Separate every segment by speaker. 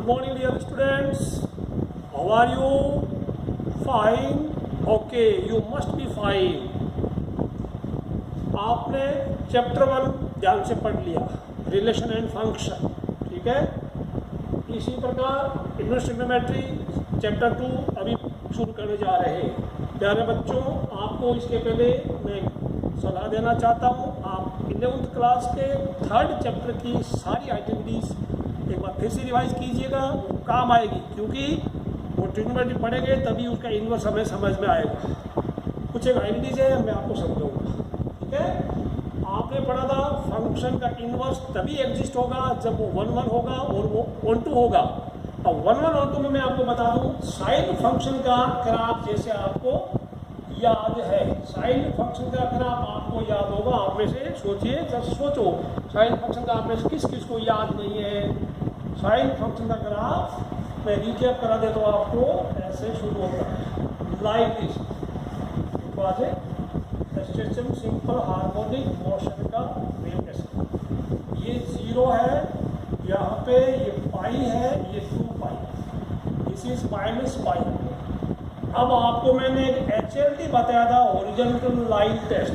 Speaker 1: Good morning, dear students. How are you? Fine. Okay, you must be fine. आपने chapter 1 ध्यान से पढ़ लिया, रिलेशन एंड फंक्शन, ठीक है। इसी प्रकार इनवर्स ट्रिग्नोमेट्री चैप्टर 2 अभी शुरू करने जा रहे हैं। प्यारे बच्चों, आपको इसके पहले मैं सलाह देना चाहता हूँ, आप 11th क्लास के 3rd चैप्टर की सारी एक्टिविटीज़ एक बार फिर से रिवाइज कीजिएगा, वो काम आएगी, क्योंकि वो ट्रिग्नोमेट्री पढ़ेंगे तभी उसका इन्वर्स हमें समझ में आएगा। कुछ एक एक्टिविटीज़ है, मैं आपको समझाऊंगा, ठीक है। आपने पढ़ा था फंक्शन का इन्वर्स तभी एग्जिस्ट होगा जब वो 1 होगा और वो 1 होगा। अब 1 और 2 में मैं आपको बता दूं, साइन फंक्शन का ग्राफ जैसे आपको याद है, साइन फंक्शन का ग्राफ आपको याद होगा। आप में से सोचिए, जब सोचो साइन फंक्शन का आप में से किस किस को याद नहीं है। साइन फंक्शन का ग्राफ मैं रिकैप करा देता हूँ आपको, ऐसे शुरू होता है like this. System simple harmonic motion का वेव ऐसे, ये 0 है, यहाँ पे ये पाई है, ये 2 पाई, दिस इज माइनस पाई। अब आपको मैंने एक HLT बताया था, हॉरिजॉन्टल लाइन टेस्ट।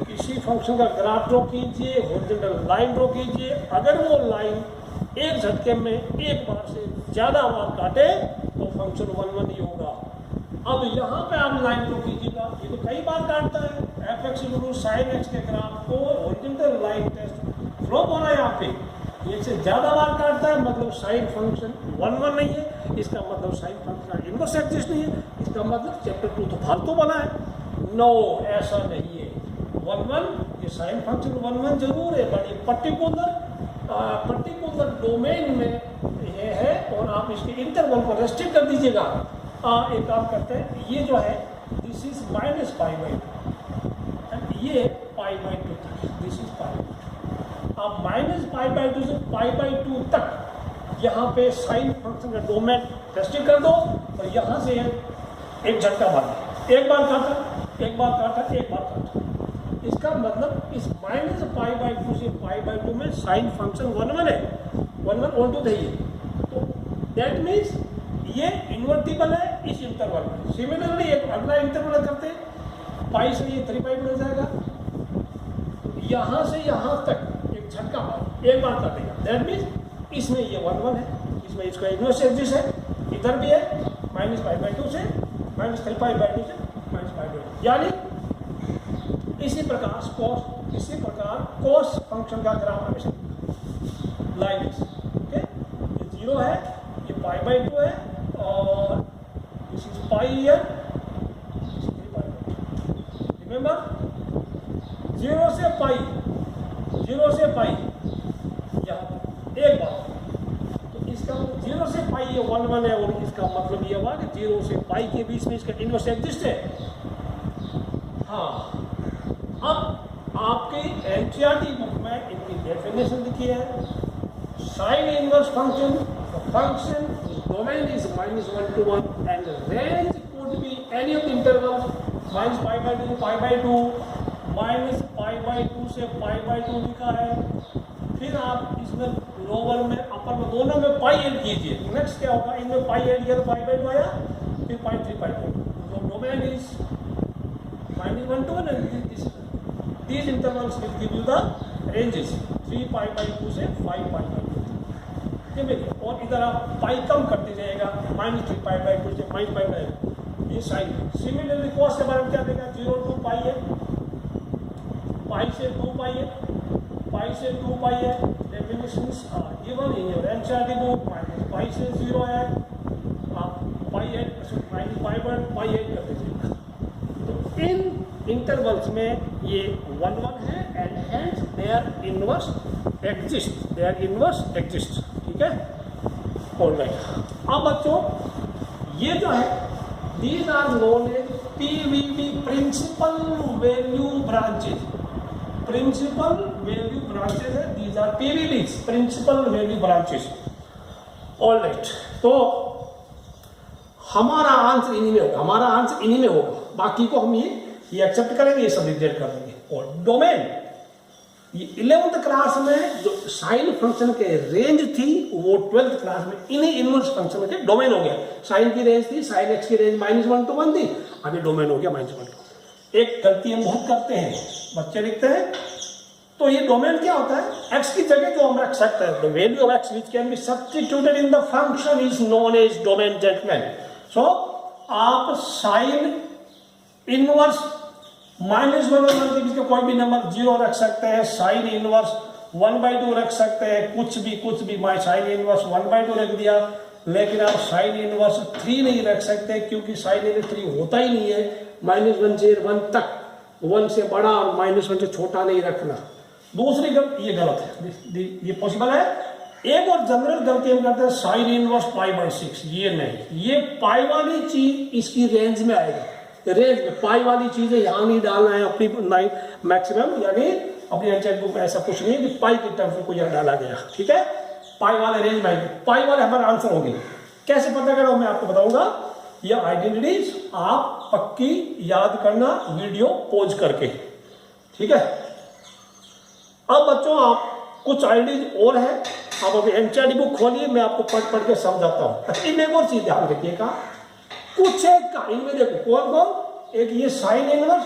Speaker 1: किसी फंक्शन का ग्राफ ड्रॉ कीजिए, हॉरिजॉन्टल लाइन ड्रॉ कीजिए, अगर वो लाइन एक झटके में एक बार से ज़्यादा बार काटे तो फंक्शन 1 ही होगा। अब यहाँ पे आप लाइन ड्रॉ कीजिएगा, ये तो कई बार काटता है, fx sin x के ग्राफ को हॉरिजॉन्टल लाइन टेस्ट फ्लॉप हो रहा है, यहाँ पे एक से ज़्यादा बार काटता है, मतलब साइन फंक्शन 1 नहीं है, इसका मतलब साइन फंक्शन का इनवर्स एग्जिस्ट नहीं है, इसका मतलब चैप्टर 2 तो फालतू बना है। नो, ऐसा नहीं है। 1 ये साइन फंक्शन 1 जरूर है, बट ये पर्टिकुलर डोमेन में ये है, और आप इसके इंटरवल को रेस्ट्रिक्ट कर दीजिएगा। एक काम करते हैं, ये जो है दिस इज -π/2, ये π/2 तक, दिस इज π/2। अब -π/2 से π/2 तक यहाँ पे साइन फंक्शन का डोमेन रेस्ट्रिक्ट कर दो, और यहाँ से एक झटका मार, एक बार काटा, एक बार काटा, एक बार काटा। इसका मतलब इस -π/2 से π/2 में साइन फंक्शन 1 है, 1 है ये, तो दैट मीन्स ये इन्वर्टिबल है इस इंटरवल में। सिमिलरली एक अगला इंटरवल करते हैं, पाई से ये 3π बन जाएगा, यहाँ से यहाँ तक एक झटका मार, एक बार काटेगा, दैट मीन्स इसमें ये 1 है, इसमें इसका इन्वर्स एक्सिस्ट है, इधर भी है -π/2 से -3π/2 से -π/2, यानी इसी प्रकार कोस फंक्शन का ग्राफ हमेशा लाइन, ओके। ये 0 है, ये π/2 है, और दिस इज पाई है, रिमेंबर 0 से पाई, 0 से पाई यहाँ एक बार, तो इसका 0 से पाई ये 1 है, और इसका मतलब ये हुआ कि 0 से पाई के बीच में इसका इन्वर्स एग्जिस्ट है। हाँ, अब आपके NCERT बुक में इनकी डेफिनेशन लिखी है। Sine inverse function domain is -1 to 1 and range could be any of the intervals -π/2 to π/2, -π/2 से π/2 लिखा है। फिर आप इसमें लोअर में अपर में दोनों में पाई ऐड कीजिए, नेक्स्ट क्या होगा, इनमें पाई ऐड किया तो π/2 आया, फिर π3/2। तो domain is -1 to 1 and these intervals will give you the ranges 3π/2 से 5π/2, और इधर आप पाई कम करते जाएगा, -3π/2 से -π/2, ये साइन। सिमिलरली कॉस के बारे में क्या देगा, 0 to पाई है, पाई से 2 पाई है, पाई से 2 पाई है, definitions are given in your NCERT book. Pi से 0 है, आप पाई पाई कर दीजिएगा। तो इन इंटरवल्स में ये 1 है, and hence there inverse exist, ठीक है। ऑलराइट, अब बच्चों ये जो है, these are known as PVB, principal value branches. Principal value branches है, these are PVBs, principal value branches. Alright, तो हमारा आंसर इन्हीं में होगा, बाकी को हम ये एक्सेप्ट करेंगे, ये सब रिजेक्ट कर देंगे। और ये 11th क्लास में जो साइन फंक्शन के रेंज थी वो 12th क्लास में इन्हीं इनवर्स फंक्शन के डोमेन हो गया। साइन की रेंज थी, साइन एक्स की रेंज -1 to 1 थी, अभी डोमेन हो गया -1 to 1। एक गलती हम बहुत करते हैं, बच्चे लिखते हैं तो ये डोमेन क्या होता है, एक्स की जगह जो हम रख सकते हैं, the value of X which can be substituted in the function is known as domain gentleman. So आप साइन इनवर्स -1 और 1 के बीच का कोई भी नंबर 0 रख सकते हैं, साइन इनवर्स 1/2 रख सकते हैं, कुछ भी साइन इनवर्स 1/2 रख दिया, लेकिन आप साइन इनवर्स 3 नहीं रख सकते क्योंकि साइन इनवर्स 3 होता ही नहीं है। -1 से 1 तक, 1 से बड़ा और -1 से छोटा नहीं रखना। दूसरी गलती, ये गलत है, ये पॉसिबल है। एक और जनरल गलती हम करते हैं, साइन इनवर्स π/6, ये नहीं, ये पाई वाली चीज इसकी रेंज में आएगी। रेंज में पाई वाली चीजें यहां नहीं डालना है अपनी मैक्सिमम, यानी अपनी एनसीईआरटी बुक में ऐसा कुछ नहीं है कि पाई की टर्म्स में कोई डाला गया, ठीक है। पाई वाले रेंज में आएगी, पाई वाले हमारा आंसर होंगे। कैसे पता करो मैं आपको बताऊंगा। ये आइडेंटिटीज आप पक्की याद करना वीडियो पॉज करके, ठीक है। अब बच्चों आप कुछ आइडेंटिटीज और है, आप अभी एनसीईआरटी बुक खोलिए, मैं आपको पढ़ के समझाता हूं। अच्छा, इनमें एक और चीज ध्यान रखिएगा, कुछ एक का इनमें देखो कौन कौन, एक ये sine inverse,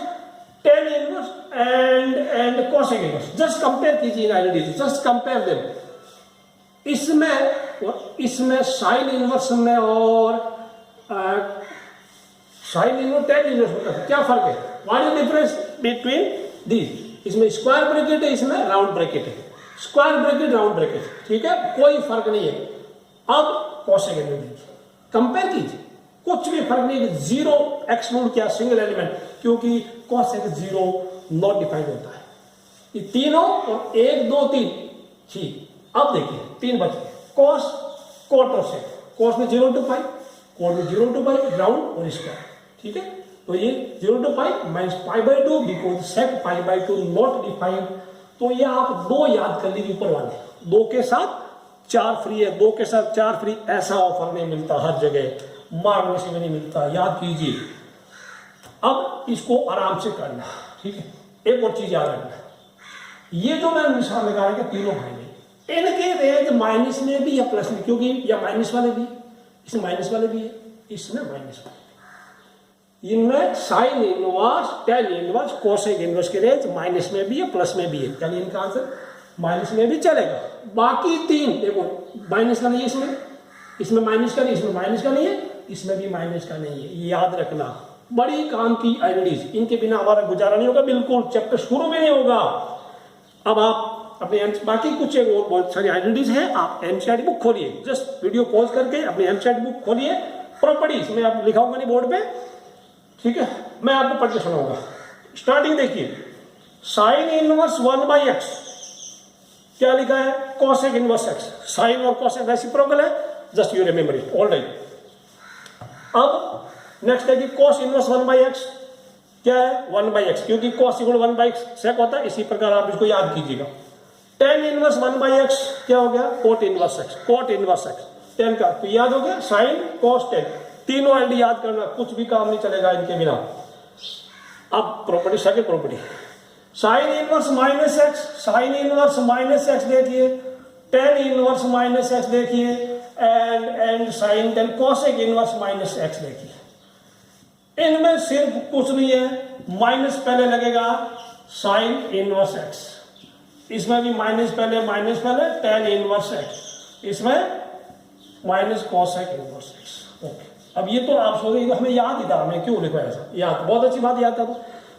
Speaker 1: tan inverse and cosec inverse. Just compare कीजिए इन आइडेंटिटीज, जस्ट कंपेयर देम। इसमें साइन इनवर्स में और साइन इनवर्स टेन इनवर्स होता है, क्या फर्क है, what is difference between these. इसमें स्क्वायर ब्रैकेट है, इसमें राउंड ब्रैकेट है, स्क्वायर ब्रैकेट राउंड ब्रैकेट, ठीक है, कोई फर्क नहीं है। अब कोसेक इनवर्स कंपेयर कीजिए, कुछ भी फर्क नहीं है। 0 एक्सक्लूड किया सिंगल एलिमेंट, क्योंकि कोसेक 0 नॉट डिफाइंड होता है। ये तीनों और 1 2 3, ठीक। अब देखिए 3 बच गए, कॉस कोट और सेक। कॉस में 0 to π, कोट में 0 to π, राउंड और स्क्वायर, ठीक है। तो ये 0 to π -π/2 because sec π/2 not defined. तो ये आप 2 याद कर लीजिए ऊपर वाले, 2 के साथ 4 फ्री है, 2 के साथ 4 फ्री, ऐसा ऑफर नहीं मिलता हर जगह, मांगने से भी नहीं मिलता, याद कीजिए। अब इसको आराम से करना, ठीक है। एक और चीज याद रखना, ये जो मैंने निशान लगाया कि तीनों भाई ने, इनके रेंज माइनस में भी या प्लस में, क्योंकि या माइनस वाले भी, इसमें माइनस वाले भी है, इसमें माइनस वाले, इनमें sine inverse, tan inverse, cosec inverse के रेंज माइनस में भी है प्लस में भी है, यानी इनका आंसर माइनस में भी चलेगा। बाकी 3 देखो माइनस का नहीं है, इसमें माइनस का नहीं, इसमें माइनस का नहीं है, इसमें भी माइनस का नहीं है, ये याद रखना। बड़ी काम की आइडेंटिटीज, इनके बिना हमारा गुजारा नहीं होगा, बिल्कुल चैप्टर शुरू में नहीं होगा। अब आप अपने बाकी कुछ एक और बहुत सारी आइडेंटिटीज हैं, आप एनसीईआरटी बुक खोलिए, जस्ट वीडियो पॉज करके अपनी एनसीईआरटी बुक खोलिए, प्रॉपर्टीज में आप लिखा होगा नहीं बोर्ड पे, ठीक है, मैं आपको पढ़ के सुनाऊंगा। स्टार्टिंग देखिए, साइन इनवर्स 1/x, क्या लिखा है, कोसेक इनवर्स x। साइन और कोसेक रेसिप्रोकल है, just you remember it, all right. अब नेक्स्ट है कि cos इनवर्स 1/x, क्या है 1/x, क्योंकि cos इक्वल 1/x सेक होता है, इसी प्रकार आप इसको याद कीजिएगा। tan इनवर्स 1/x क्या हो गया, cot inverse x, cot inverse x, tan का तो याद हो गया, sin cos tan, तीनों आइडिया याद करना, कुछ भी काम नहीं चलेगा इनके बिना। अब property, second property, sine inverse -x, sine inverse -x देखिए, tan इनवर्स -x देखिए, and sine tan cosec inverse -x देखिए। इनमें सिर्फ कुछ नहीं है, माइनस पहले लगेगा साइन इनवर्स x, इसमें भी माइनस पहले tan इनवर्स x, इसमें minus cosec inverse x। Okay, अब ये तो आप सोचेंगे हमें याद ही था, हमें क्यों लिखा ऐसा, याद बहुत अच्छी बात याद था।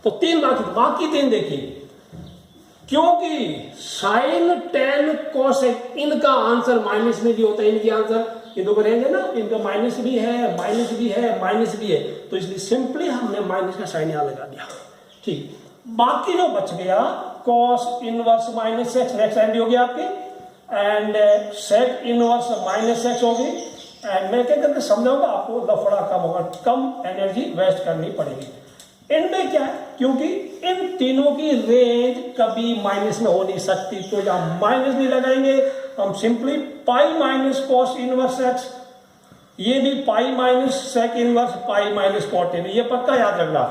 Speaker 1: तो 3 बाकी 3 देखिए, क्योंकि साइन टेन कोसेक इनका आंसर माइनस में भी होता है, इनकी आंसर ये दो रेंज है ना, इनका माइनस भी है, माइनस भी है, माइनस भी है, तो इसलिए सिंपली हमने माइनस का साइन यहां लगा दिया, ठीक। बाकी जो बच गया cos inverse -x, next and हो गया आपकी, एंड sec इनवर्स -x होगी, एंड मैं क्या करके समझाऊंगा आपको, लफड़ा कम होगा, कम एनर्जी वेस्ट करनी पड़ेगी। इनमें क्या है, क्योंकि इन तीनों की रेंज कभी माइनस में हो नहीं सकती, तो यहां माइनस नहीं लगाएंगे, हम simply pi minus cos inverse x, ये भी pi minus sec inverse pi minus cot in, ये पक्का याद रखना।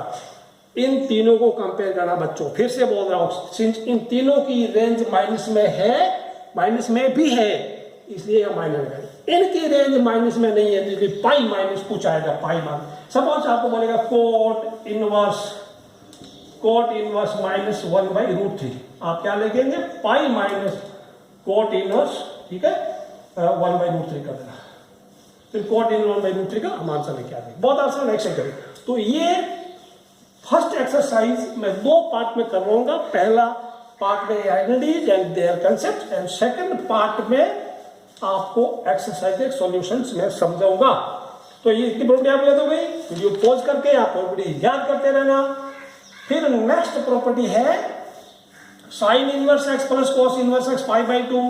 Speaker 1: इन तीनों को कंपेयर करना बच्चों, फिर से बोल रहा हूं, सिंस इन तीनों की रेंज माइनस में है, माइनस में भी है, इसलिए यह माइनस है। इनकी रेंज माइनस में नहीं है, तो पाई माइनस कुछ आएगा, पाई माइनस। सपोज आपको बोलेगा कोट इनवर्स माइनस 1/√3, आप क्या लिखेंगे, पाई माइनस कोट इनवर्स, ठीक है, 1/√3 कर देना, फिर कोट इनवर्स 1/√3 का हम आंसर लेके आ गए। बहुत आसान एक्शन करें। तो ये फर्स्ट एक्सरसाइज मैं 2 पार्ट में करवाऊंगा। पहला पार्ट में identities and their concept, and second part में आपको एक्सरसाइज के सॉल्यूशंस में समझाऊंगा। तो ये इतनी प्रॉपर्टी आप याद हो गई, वीडियो पॉज करके आप प्रॉपर्टी याद करते रहना। फिर नेक्स्ट प्रॉपर्टी है sine inverse x plus cos inverse X π/2,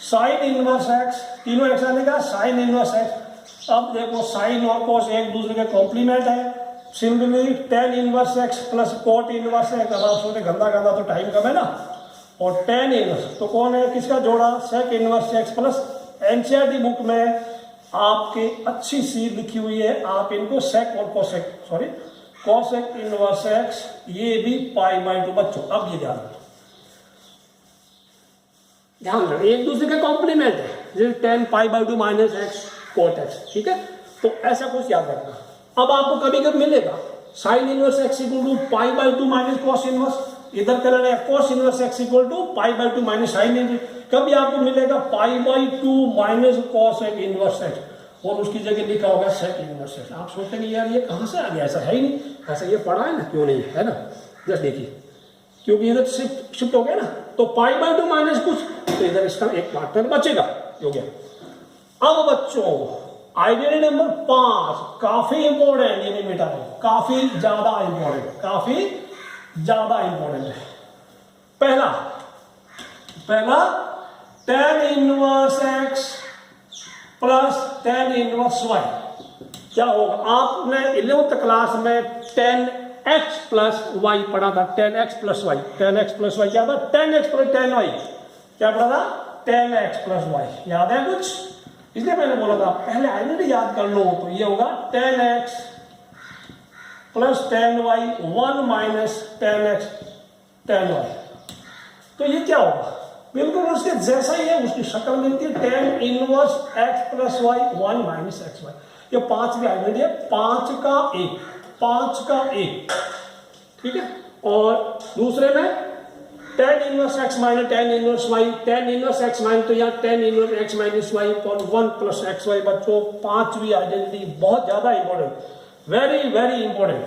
Speaker 1: sine inverse X, तीनों एक्स आने का साइन इनवर्स एक्स। अब देखो साइन और कॉस एक दूसरे के कॉम्प्लीमेंट है। Similarly tan inverse x plus cot inverse x, अब आप सोचते गंदा तो टाइम कम है ना, और टेन इनवर्स तो कौन है, किसका जोड़ा, sec inverse x plus. NCERT book में आपके अच्छी सी लिखी हुई है, आप इनको सेक और कोसेक इनवर्स एक्स, ये भी π/2 बच्चों। अब ये ध्यान रखो, एक दूसरे का कॉम्प्लीमेंट है, जैसे 10 π/2 माइनस एक्स कोट एक्स, ठीक है। तो ऐसा कुछ याद रखना। अब आपको कभी कभी मिलेगा sine inverse X equal to π/2 minus cos inverse, इधर कर लेना cos inverse X equal to π/2 minus sine inverse. कभी आपको मिलेगा π/2 माइनस कॉस इनवर्स एक्स, और उसकी जगह लिखा होगा सेक इनवर्स एक्स। आप सोचते हैं यार ये कहां से आ गया, ऐसा है ही नहीं, ऐसा ये पढ़ा है ना, क्यों नहीं है ना, जस्ट देखिए, क्योंकि इधर शिफ्ट हो गया ना, तो π/2 माइनस कुछ, तो इधर इसका एक पार्टनर बचेगा, हो गया। अब बच्चों आइडेंटिटी नंबर 5 काफी इंपॉर्टेंट, ये नहीं मिटा है, काफी ज्यादा इंपॉर्टेंट है। पहला tan inverse x plus tan inverse y क्या होगा। आपने 11th क्लास में tan x प्लस वाई पढ़ा था, tan x प्लस वाई क्या था, tan x plus tan y क्या पढ़ा था, tan x प्लस वाई, याद है कुछ। इसलिए मैंने बोला था पहले आइडेंटिटी याद कर लो, तो ये होगा tan x plus tan y 1 minus tan x tan y। तो ये क्या होगा, बिल्कुल उसके जैसा ही है, उसकी शक्ल मिलती है, tan inverse x plus y 1 minus x y. ये 5 भी आइडेंटिटी है, 5 का 1, ठीक है। और दूसरे में tan inverse x minus tan inverse y, tan inverse x minus, तो यहाँ tan inverse x minus y और 1 प्लस एक्स वाई। बच्चों 5वीं आइडेंटिटी बहुत ज्यादा इंपॉर्टेंट, वेरी इंपॉर्टेंट,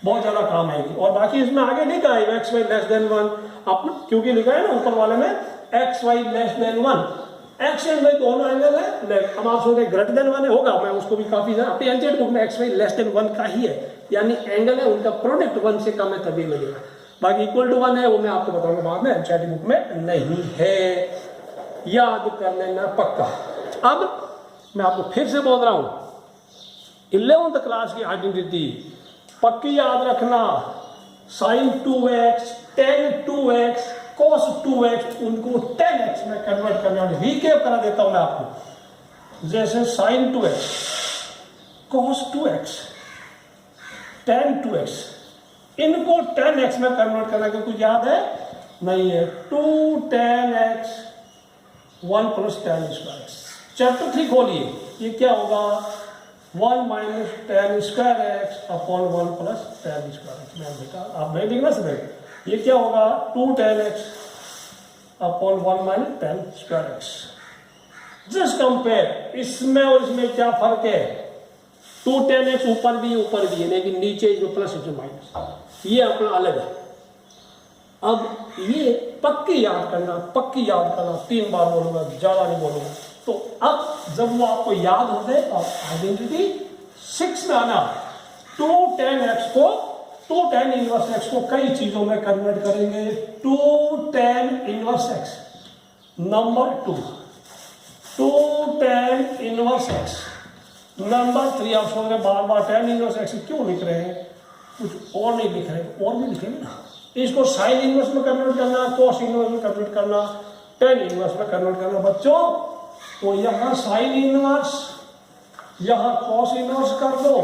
Speaker 1: बहुत ज्यादा काम आएगी। और बाकी इसमें आगे लिखा है एक्स वाई लेस देन 1, आप क्योंकि लिखा है ना ऊपर वाले में x y less than 1, x and y दोनों एंगल है। अब आप सोच रहे ग्रेटर देन 1 होगा, मैं उसको भी काफी अपनी एनसीईआरटी बुक में एक्स वाई लेस देन 1 का ही है, यानी एंगल है उनका प्रोडक्ट 1 से कम है तभी मिलेगा। बाकी इक्वल टू 1 है वो मैं आपको बताऊंगा बाद में, एनसीईआरटी बुक में नहीं है, याद कर लेना पक्का। अब मैं आपको फिर से बोल रहा हूं 11th क्लास की आइडेंटिटी पक्की याद रखना, sign 2x tan 2x cos 2x, उनको tan x में कन्वर्ट करने वाले, रिकेप करा देता हूं मैं आपको। जैसे sin 2x cos 2x tan 2x, इनको tan x में कन्वर्ट करना, क्योंकि कुछ याद है नहीं है, 2 tan x 1 plus tan square x। Chapter 3 खोलिए, ये क्या होगा, 1 minus tan square x upon 1 plus tan square x. मैं बेटा आप नहीं लिखना सर, ये क्या होगा, 2 tan x upon 1 minus tan square x. Just compare, इसमें और इसमें क्या फर्क है, 2 tan x ऊपर भी है, लेकिन नीचे इसमें प्लस इसमें माइनस, ये अपना अलग है। अब ये पक्की याद करना, 3 बार बोलूंगा, ज्यादा नहीं बोलूंगा। तो अब जब वो आपको याद होते और आइडेंटिटी 6 में आना, 2 tan x को, 2 tan इनवर्स x को कई चीजों में कन्वर्ट करेंगे। 2 tan inverse x number 2, 2 tan inverse x number 3। आप सोच रहे बार tan इनवर्स x क्यों लिख रहे हैं, कुछ और नहीं लिख रहे, और भी लिखेंगे ना। इसको साइन इनवर्स में कन्वर्ट करना, कॉस इनवर्स में कन्वर्ट करना, tan इनवर्स में कन्वर्ट करना बच्चों। तो यहां साइन इनवर्स, यहां कॉस इनवर्स कर दो,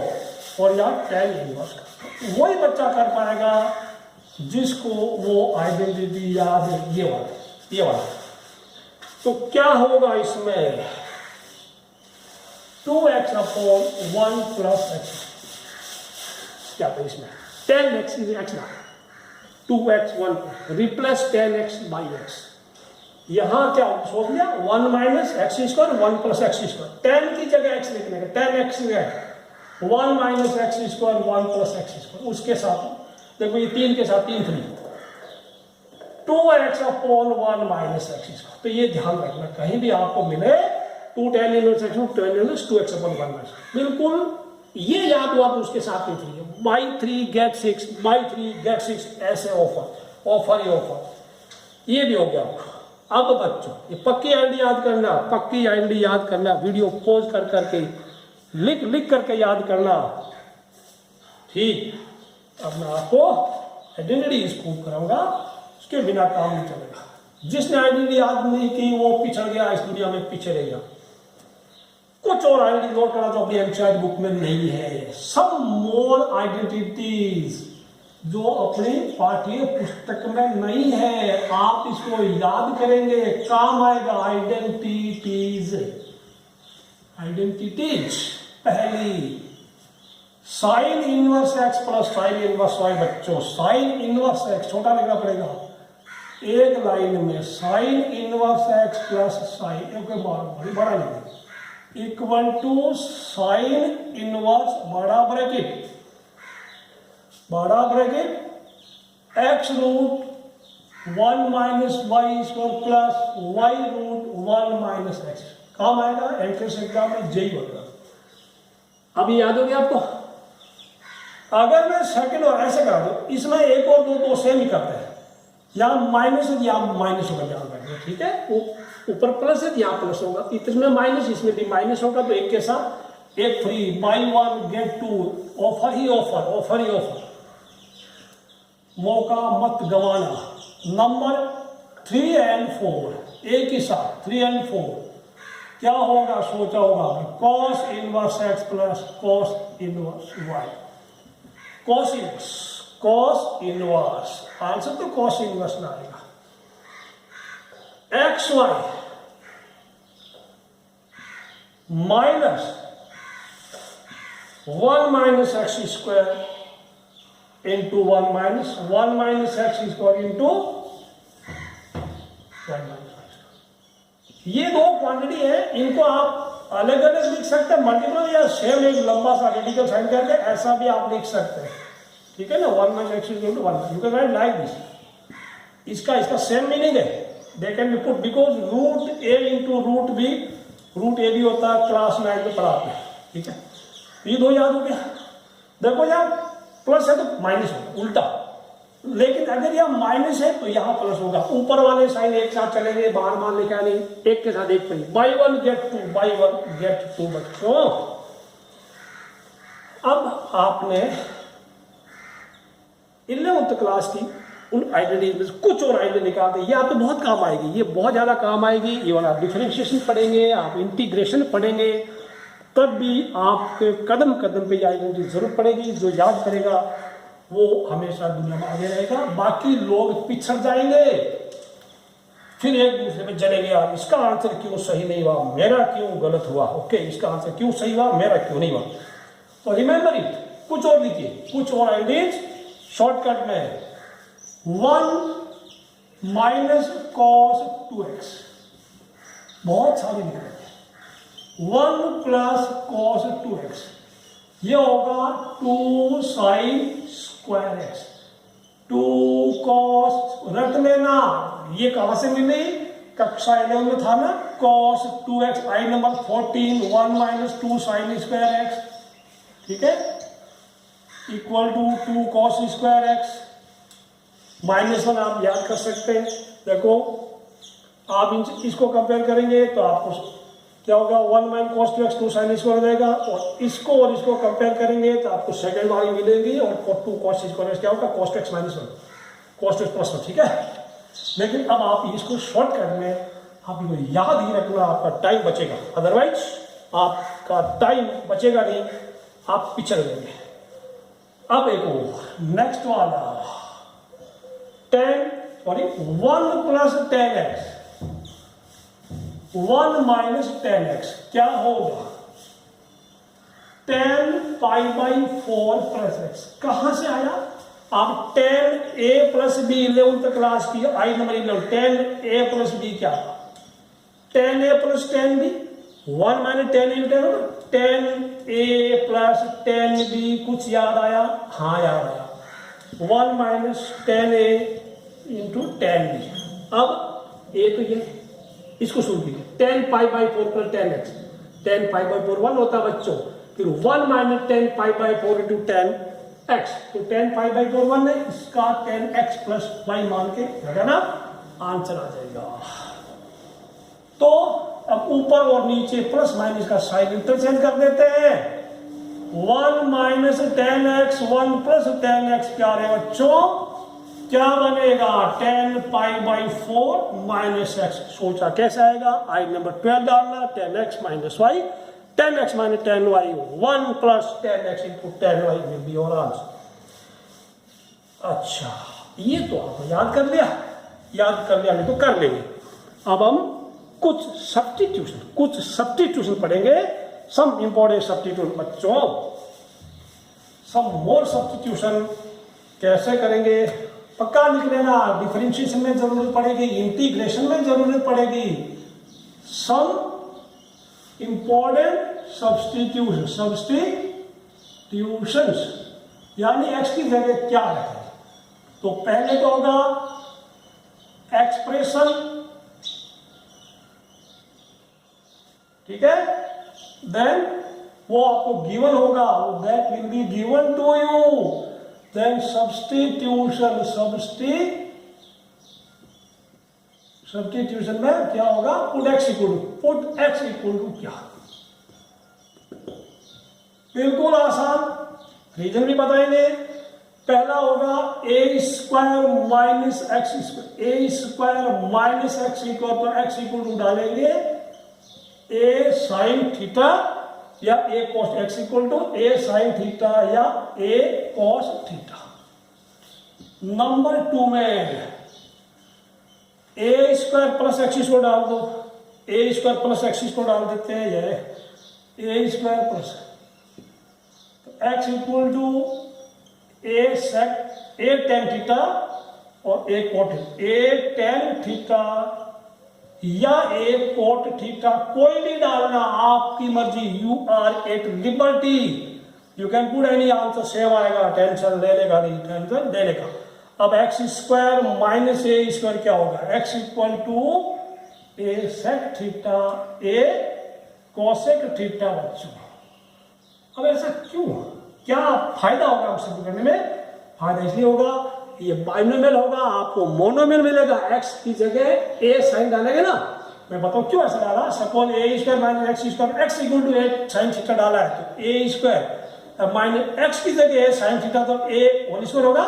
Speaker 1: और या tan इनवर्स का। वही बच्चा कर पाएगा जिसको वो आइडेंटिटी याद है, ये वाला। तो क्या होगा इसमें, 2x अपॉन 1 प्लस x, क्या था इसमें, 10x इज x ना, 2x 1 replace 10x by x। यहां क्या सोच लिया, 1 minus x square 1 plus x square, 10 की जगह x लिखने का, 10x 1 minus x square 1 plus x square, उसके साथ देखो ये 3 के साथ 3 3, 2x upon 1 minus x square. तो ये ध्यान रखना, कहीं भी आपको मिले 2 tan inverse x 2x upon 1 minus, बिल्कुल ये याद हुआ तो उसके साथ ही 3 बाई 3 गेट 6 बाई 3 गेट 6, ऐसे ऑफर ही ऑफर। ये भी हो गया। अब बच्चों ये पक्की आईडी याद करना, पक्की आईडी याद करना, वीडियो पॉज कर करके लिख करके याद करना, ठीक। अब मैं आपको आइडेंटिटी प्रूव कराऊंगा, उसके बिना काम नहीं चलेगा। जिसने आइडेंटिटी याद नहीं की वो पिछड़ गया, इस दुनिया में पीछे रह गया। कुछ और आइडेंटिटी नोट करना जो अपनी एमसीआई बुक में नहीं है, सम मोर आइडेंटिटीज जो अपनी पाठ्य पुस्तक में नहीं है, आप इसको याद करेंगे, काम आएगा। आइडेंटिटीज पहली, sine inverse x plus sine inverse y. बच्चों साइन इनवर्स एक्स छोटा लिखना पड़ेगा, एक लाइन में sine inverse x plus sine बड़ा लिखेंगे इक्वल टू साइन इनवर्स बड़ा bracket x root 1 minus y square plus y root 1 minus x. काम आएगा एंट्रेंस एग्जाम में जेई वगैरह। अभी याद हो गया आपको। अगर मैं सेकंड और ऐसे करा दूं, इसमें एक और दो सेम ही करते हैं, यहाँ माइनस है यहाँ माइनस होगा, ध्यान रखना, ठीक है। ऊपर प्लस है यहाँ प्लस होगा, इसमें माइनस इसमें भी माइनस होगा, तो एक के साथ एक फ्री, बाई 1 गेट 2, ऑफर ही ऑफर। मौका मत गंवाना। नंबर 3 और 4 एक ही साथ, 3 और 4 क्या होगा, सोचा होगा cos inverse x plus cos inverse y। cos inverse answer तो cos इनवर्स ना आएगा। xy minus 1 minus x square into 1 minus x square into 1 minus. ये दो क्वांटिटी है, इनको आप अलग अलग लिख सकते हैं, मल्टीपल या सेम एक लंबा सा रेडिकल साइन करके ऐसा भी आप लिख सकते हैं, ठीक है ना। 1 minus x equal to 1, you can write like this. इसका सेम मीनिंग है, they can be put because root A into root A भी होता है, क्लास 9 में पढ़ाते हैं, ठीक है। ये दो याद हो गया। देखो यार प्लस है तो माइनस होगा उल्टा, लेकिन अगर यह माइनस है तो यहां प्लस होगा। ऊपर वाले साइन एक साथ चलेंगे, बार लिखा नहीं, एक के साथ एक पे, बाई 1 गेट 2 बच्चों। अब आपने 11th क्लास की उन आइडेंटिटीज कुछ और आइडेंटिटी निकालते, ये आपको बहुत काम आएगी, ये बहुत ज्यादा काम आएगी। ये वाला डिफरेंशिएशन पढ़ेंगे, आप इंटीग्रेशन पढ़ेंगे, तब भी आपके कदम पे ये आइडेंटिटी जरूर पड़ेगी। जो याद करेगा वो हमेशा दुनिया में आगे रहेगा, बाकी लोग पिछड़ जाएंगे, फिर एक दूसरे में जलेंगे, यार इसका आंसर क्यों सही नहीं हुआ, मेरा क्यों गलत हुआ, ओके इसका आंसर क्यों सही हुआ, मेरा क्यों नहीं हुआ। तो रिमेंबर इट, कुछ और लिखिए, कुछ और आइडेंटिटीज शॉर्टकट में 1 माइनस cos 2x, बहुत सारे लिख रहे हैं, 1 प्लस cos 2x, ये होगा 2 sin स्क्वायर x, 2 cos रट लेना, ये कहां से मिली, कक्षा 11 में था ना, cos 2x, आई number 14, 1 minus 2 sin square x, ठीक है, equal to 2 cos square x, -1 आप याद कर सकते हैं। देखो आप इसको कंपेयर करेंगे तो आपको क्या होगा, 1 minus cos 2x 2 sin square हो जाएगा, और इसको कंपेयर करेंगे तो आपको सेकंड वाली मिलेगी, और 2 cos स्क्वायर क्या होगा, cos 2x -1 cos 2x plus 1, ठीक है। लेकिन अब आप इसको शॉर्टकट में आप इसको याद ही रखना, आपका टाइम बचेगा, अदरवाइज आपका टाइम बचेगा नहीं, आप पिछड़ जाएंगे। अब एक और नेक्स्ट वाला 1 प्लस 10x 1 माइनस 10x क्या होगा 10 पाई बाई 4 प्लस x कहां से आया? आप 10a plus B 11th class की आई नंबर 11 10a प्लस बी क्या था 10a plus 10b 1 minus 10 into 10a plus 10b कुछ याद आया? हाँ याद आया 1 माइनस 10a इंटू 10b। अब a तो ये इसको सुन लीजिए 10 pi by 4 plus 10x 10 pi by 4 1 होता है बच्चों, फिर 1 minus 10 pi by 4 into 10x तो 10 पाई बाई 4 1 है, इसका 10x प्लस वाई मान के लगाना आंसर आ जाएगा। तो अब ऊपर और नीचे प्लस माइनस का साइन इंटरचेंज कर देते हैं 1 माइनस 10x 1 प्लस 10x क्या रहेगा बच्चों? क्या बनेगा 10 पाई बाई 4 माइनस x। सोचा कैसे आएगा? आई नंबर 12 डालना 10x minus y 10x minus 10y 1 plus 10x into 10y will be your answer. अच्छा ये तो आपको याद कर लिया नहीं तो कर लेंगे। अब हम कुछ सब्स्टिट्यूशन पढ़ेंगे, सम इंपॉर्टेंट सब्स्टिट्यूशन बच्चों। सम मोर सब्स्टिट्यूशन कैसे करेंगे पक्का लिख लेना। डिफरेंशिएशन में जरूरत पड़ेगी, इंटीग्रेशन में जरूरत पड़ेगी। सम इंपॉर्टेंट सब्स्टिट्यूशंस यानी x की जगह क्या रखें? तो पहले तो होगा एक्सप्रेशन, ठीक है, देन वो आपको गिवन होगा, that will be given to you, then substitution में क्या होगा? पुट x इक्वल टू क्या? बिल्कुल आसान, रीजन भी बताएंगे। पहला होगा a square minus x square, a square minus x equal तो x इक्वल टू डालेंगे a साइन थीटा या a cos x equal to a sine theta या a कॉस थीटा। नंबर 2 में a स्क्वायर प्लस एक्सिस को डाल दो, a square plus axis को डाल देते हैं, ये a square plus x equal to a tan theta और a cot a tan theta या a कोट थीटा, कोई भी डालना आपकी मर्जी, you are at liberty, you can put any answer, same आएगा, टेंशन लेने का नहीं, टेंशन देने का। अब x square minus a square क्या होगा? X equal to a sec theta a cosec theta बच्चों। अब ऐसा क्यों? क्या फायदा होगा आपसे करने में? फायदा इसलिए होगा ये बाइनोमियल होगा, आपको मोनोमियल मिलेगा। एक्स की जगह ए साइन डालेंगे ना, मैं बताऊं क्यों ऐसा डाला। Suppose a square minus x square, x equal to a sine theta डाला है तो ए स्क्वायर माइनस एक्स की जगह साइन थीटा तो ए होल स्क्वायर होगा,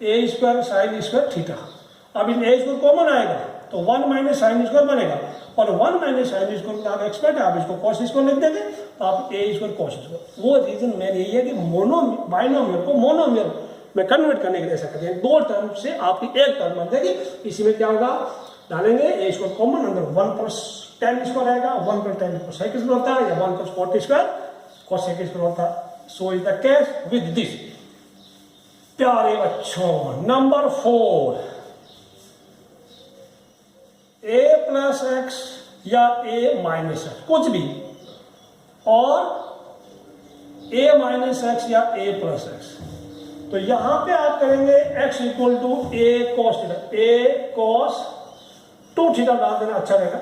Speaker 1: ए स्क्वायर साइन स्क्वायर थीटा। अब इन ए स्क्वायर कॉमन आएगा तो 1 माइनस साइन स्क्वायर बनेगा, और 1 माइनस साइन स्क्वायर आप एक्सपेक्ट है, आप इसको कॉस स्क्वायर लिख देंगे तो आप ए स्क्वायर कॉस स्क्वायर। वो रीजन मेन यही है कि बाइनोमियल को मोनोमियल में कन्वर्ट करने के लिए ऐसा करते हैं, दो टर्म से आपकी एक टर्म बन जाएगी। इसी में क्या होगा? डालेंगे ए स्क्वायर कॉमन, अंदर 1 प्लस टेन स्क्वायर आएगा, 1 प्लस टेन कोसेक स्क्वायर होता है, या 1 प्लस 40 स्क्वायर कोसेक स्क्वायर होता है। So is the case with this. प्यारे बच्चों, नंबर 4 a प्लस एक्स या a माइनस एक्स कुछ भी, और a माइनस एक्स या a प्लस एक्स, तो यहां पे आप करेंगे x equal to a cos theta, a cos 2 theta डाल देना, अच्छा रहेगा,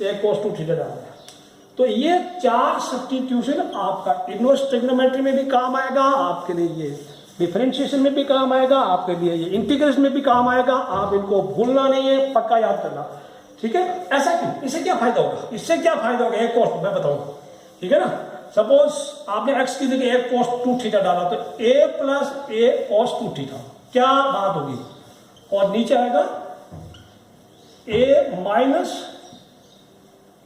Speaker 1: a कॉस 2 थीटा डाल देना। तो ये 4 सब्स्टिट्यूशन आपका इनवर्स ट्रिग्नोमेट्री में भी काम आएगा, आपके लिए ये डिफरेंशिएशन में भी काम आएगा, आपके लिए ये इंटीग्रेशन में भी काम आएगा। आप इनको भूलना नहीं है, पक्का याद करना, ठीक है। ऐसा क्यों? इससे क्या फायदा होगा? इससे क्या फायदा होगा? एक कॉस मैं बताऊंगा, ठीक है ना। सपोज आपने x की जगह एक कॉस 2 थीटा डाला तो a plus A cos 2 theta, क्या बात होगी? और नीचे आएगा a minus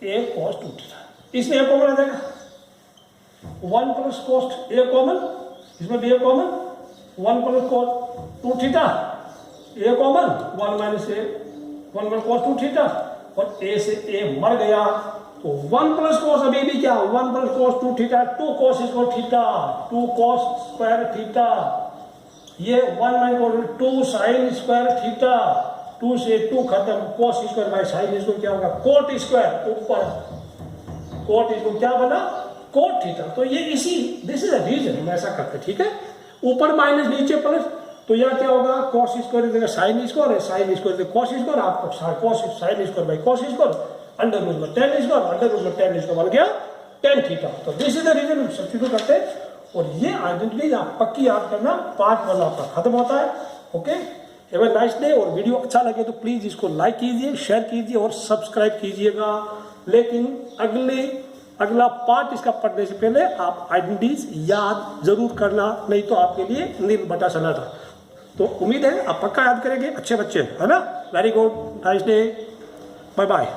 Speaker 1: A cos 2 theta, इसमें a कॉमन आ जाएगा, 1 प्लस कॉस ए कॉमन, इसमें भी ए कॉमन, 1 प्लस कॉस 2 थीटा, ए कॉमन 1 माइनस ए, 1 माइनस कॉस 2 थीटा, और ए से ए मर गया तो 1 प्लस कॉस अभी भी क्या, 1 plus cos 2 theta, 2 cos square theta, 2 cos square theta, ये 1 माइनस 2 साइन स्क्वायर थीटा, 2 से 2 खत्म, cos square by sine square क्या होगा, कोट स्क्वायर, ऊपर कोट स्क्वायर क्या बना, कोट थीटा। तो ये इसी, दिस इज अ रीजन हम ऐसा करते, ठीक है, ऊपर माइनस नीचे प्लस, तो यह क्या होगा, कॉस स्क्वायर देगा साइन स्क्वायर है, साइन स्क्वायर देगा कॉस स्क्वायर, आपको cos sine square by cos square, under root में टेन स्क्वायर, अंडर रूट में टेन स्क्वायर बन गया टेन थीटा। तो दिस इज द रीजन हम सब्स्टिट्यूट करते हैं, और ये आइडेंटिटी आप पक्की याद करना, पार्ट 1 आपका खत्म होता है। Okay, have a nice day. और वीडियो अच्छा लगे तो प्लीज इसको लाइक कीजिए, शेयर कीजिए और सब्सक्राइब कीजिएगा। लेकिन अगला पार्ट इसका पढ़ने से पहले आप आइडेंटिटीज याद जरूर करना, नहीं तो आपके लिए नील बटा सन्नाटा। तो उम्मीद है आप पक्का याद करेंगे, अच्छे बच्चे है ना। Very good, nice day, bye bye.